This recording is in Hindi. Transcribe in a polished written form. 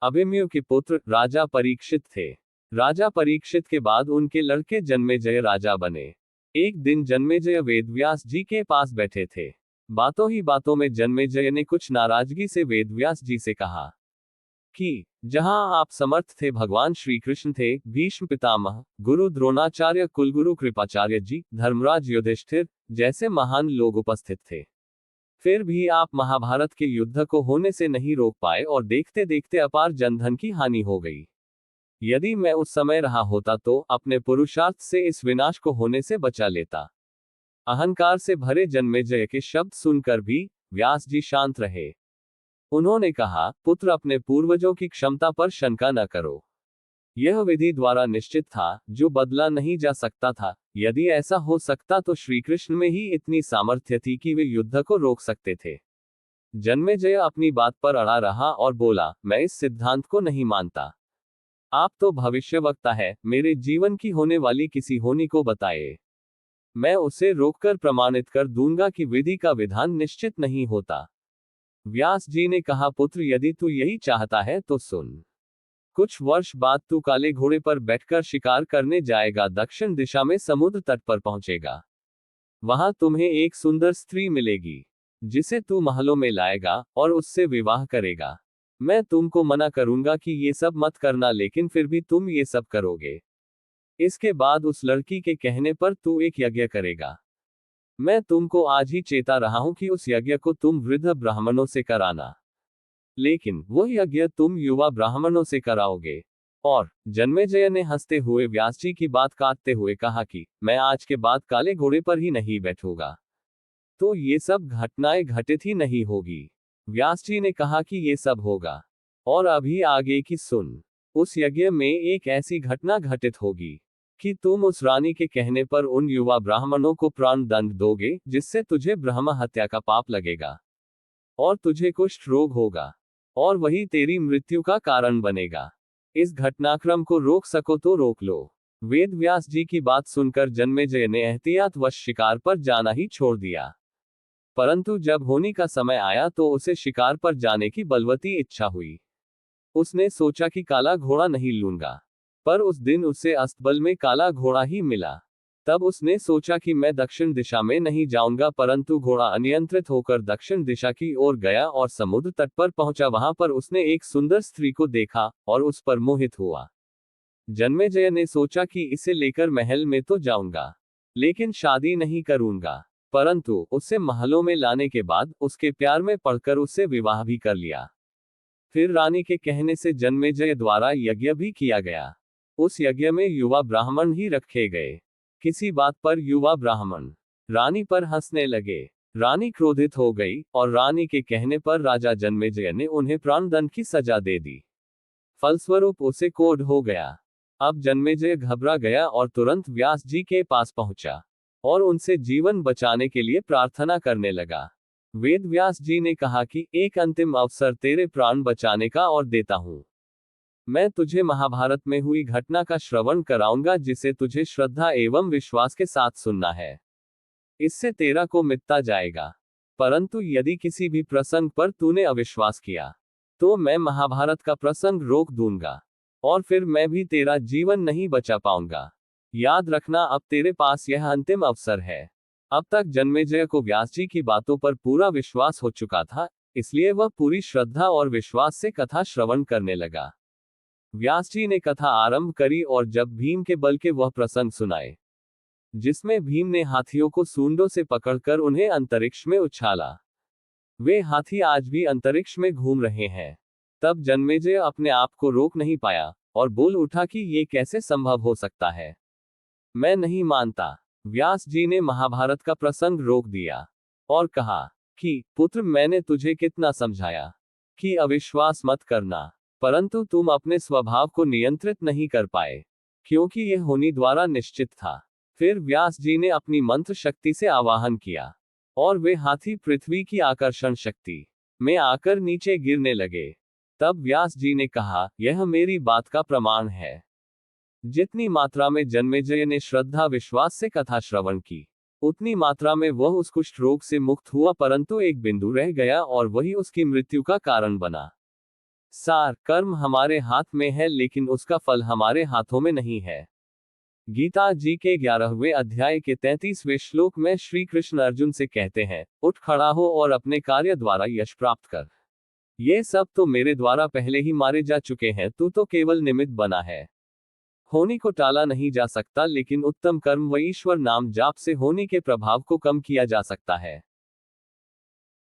अभिमन्यु के पुत्र राजा परीक्षित थे। राजा परीक्षित के बाद उनके लड़के जन्मेजय राजा बने। एक दिन जन्मेजय वेदव्यास जी के पास बैठे थे। बातों ही बातों में जन्मेजय ने कुछ नाराजगी से वेदव्यास जी से कहा कि जहां आप समर्थ थे, भगवान श्री कृष्ण थे, भीष्म पितामह, गुरु द्रोणाचार्य, कुलगुरु कृपाचार्य जी, धर्मराज युधिष्ठिर जैसे महान लोग उपस्थित थे, फिर भी आप महाभारत के युद्ध को होने से नहीं रोक पाए और देखते देखते अपार जनधन की हानि हो गई। यदि मैं उस समय रहा होता तो अपने पुरुषार्थ से इस विनाश को होने से बचा लेता। अहंकार से भरे जन्मेजय के शब्द सुनकर भी व्यास जी शांत रहे। उन्होंने कहा, पुत्र, अपने पूर्वजों की क्षमता पर शंका न करो। यह विधि द्वारा निश्चित था, जो बदला नहीं जा सकता था। यदि ऐसा हो सकता तो श्री कृष्ण में ही इतनी सामर्थ्य थी कि वे युद्ध को रोक सकते थे। जन्मेजय अपनी बात पर अड़ा रहा और बोला, मैं इस सिद्धांत को नहीं मानता। आप तो भविष्यवक्ता है, मेरे जीवन की होने वाली किसी होनी को बताए, मैं उसे रोककर प्रमाणित कर दूंगा कि विधि का विधान निश्चित नहीं होता। व्यास जी ने कहा, पुत्र, यदि तू यही चाहता है तो सुन। कुछ वर्ष बाद तू काले घोड़े पर बैठकर शिकार करने जाएगा, दक्षिण दिशा में समुद्र तट पर पहुंचेगा। वहां तुम्हें एक सुंदर स्त्री मिलेगी, जिसे तू महलों में लाएगा और उससे विवाह करेगा। मैं तुमको मना करूंगा कि ये सब मत करना, लेकिन फिर भी तुम ये सब करोगे। इसके बाद उस लड़की के कहने पर तू एक यज्ञ करेगा। मैं तुमको आज ही चेता रहा हूं कि उस यज्ञ को तुम वृद्ध ब्राह्मणों से कराना, लेकिन वो यज्ञ तुम युवा ब्राह्मणों से कराओगे। और जन्मेजय ने हंसते हुए व्यास जी की बात काटते हुए कहा कि मैं आज के बाद काले घोड़े पर ही नहीं बैठूंगा, तो ये सब घटनाएं घटित ही नहीं होगी। व्यास जी ने कहा कि ये सब होगा, और अभी आगे की सुन। उस यज्ञ में एक ऐसी घटना घटित होगी कि तुम उस रानी के कहने पर उन युवा ब्राह्मणों को प्राण दंड दोगे, जिससे तुझे ब्रह्म हत्या का पाप लगेगा और तुझे कुष्ठ रोग होगा, और वही तेरी मृत्यु का कारण बनेगा। इस घटनाक्रम को रोक सको तो रोक लो। वेद व्यास जी की बात सुनकर जन्मेजय ने एहतियातवश शिकार पर जाना ही छोड़ दिया। परंतु जब होनी का समय आया तो उसे शिकार पर जाने की बलवती इच्छा हुई। उसने सोचा कि काला घोड़ा नहीं लूंगा, पर उस दिन उसे अस्तबल में काला घोड़ा ही मिला। तब उसने सोचा कि मैं दक्षिण दिशा में नहीं जाऊंगा, परंतु घोड़ा अनियंत्रित होकर दक्षिण दिशा की ओर गया और समुद्र तट पर पहुंचा। वहां पर उसने एक सुंदर स्त्री को देखा और उस पर मोहित हुआ। जन्मेजय ने सोचा कि इसे लेकर महल में तो जाऊंगा, लेकिन शादी नहीं करूंगा। परंतु उसे महलों में लाने के बाद उसके प्यार में पड़कर उससे विवाह भी कर लिया। फिर रानी के कहने से जन्मेजय द्वारा यज्ञ भी किया गया। उस यज्ञ में युवा ब्राह्मण ही रखे गए। किसी बात पर युवा ब्राह्मण रानी पर हंसने लगे। रानी क्रोधित हो गई और रानी के कहने पर राजा जन्मेजय ने उन्हें प्राणदंड की सजा दे दी। फलस्वरूप उसे कोढ़ हो गया। अब जन्मेजय घबरा गया और तुरंत व्यास जी के पास पहुंचा और उनसे जीवन बचाने के लिए प्रार्थना करने लगा। वेद व्यास जी ने कहा कि एक अंतिम अवसर तेरे प्राण बचाने का और देता हूं। मैं तुझे महाभारत में हुई घटना का श्रवण कराऊंगा, जिसे तुझे श्रद्धा एवं विश्वास के साथ सुनना है। इससे तेरा को मिटता जाएगा। परंतु यदि किसी भी प्रसंग पर तूने अविश्वास किया, तो मैं महाभारत का प्रसंग रोक दूंगा और फिर मैं भी तेरा जीवन नहीं बचा पाऊंगा। याद रखना, अब तेरे पास यह अंतिम अवसर है। अब तक जन्मेजय को व्यास जी की बातों पर पूरा विश्वास हो चुका था, इसलिए वह पूरी श्रद्धा और विश्वास से कथा श्रवण करने लगा। व्यास जी ने कथा आरंभ करी और जब भीम के बल के वह प्रसंग सुनाए, जिसमें भीम ने हाथियों को सूंडों से पकड़कर उन्हें अंतरिक्ष में उछाला। वे हाथी आज भी अंतरिक्ष में घूम रहे हैं। तब जन्मेजय अपने आप को रोक नहीं पाया और बोल उठा कि ये कैसे संभव हो सकता है, मैं नहीं मानता। व्यास जी ने महाभारत का प्रसंग रोक दिया और कहा कि पुत्र, मैंने तुझे कितना समझाया कि अविश्वास मत करना, परंतु तुम अपने स्वभाव को नियंत्रित नहीं कर पाए, क्योंकि यह होनी द्वारा निश्चित था। फिर व्यास जी ने अपनी मंत्र शक्ति से आवाहन किया और वे हाथी पृथ्वी की आकर्षण शक्ति में आकर नीचे गिरने लगे। तब व्यास जी ने कहा, यह मेरी बात का प्रमाण है। जितनी मात्रा में जन्मेजय ने श्रद्धा विश्वास से कथा श्रवण की, उतनी मात्रा में वह उस कुष्ठ रोग से मुक्त हुआ, परंतु एक बिंदु रह गया और वही उसकी मृत्यु का कारण बना। सार, कर्म हमारे हाथ में है लेकिन उसका फल हमारे हाथों में नहीं है। गीता जी के 11वें अध्याय के 33वें श्लोक में श्री कृष्ण अर्जुन से कहते हैं, उठ खड़ा हो और अपने कार्य द्वारा यश प्राप्त कर। ये सब तो मेरे द्वारा पहले ही मारे जा चुके हैं, तू तो केवल निमित्त बना है। होनी को टाला नहीं जा सकता, लेकिन उत्तम कर्म व ईश्वर नाम जाप से होनी के प्रभाव को कम किया जा सकता है।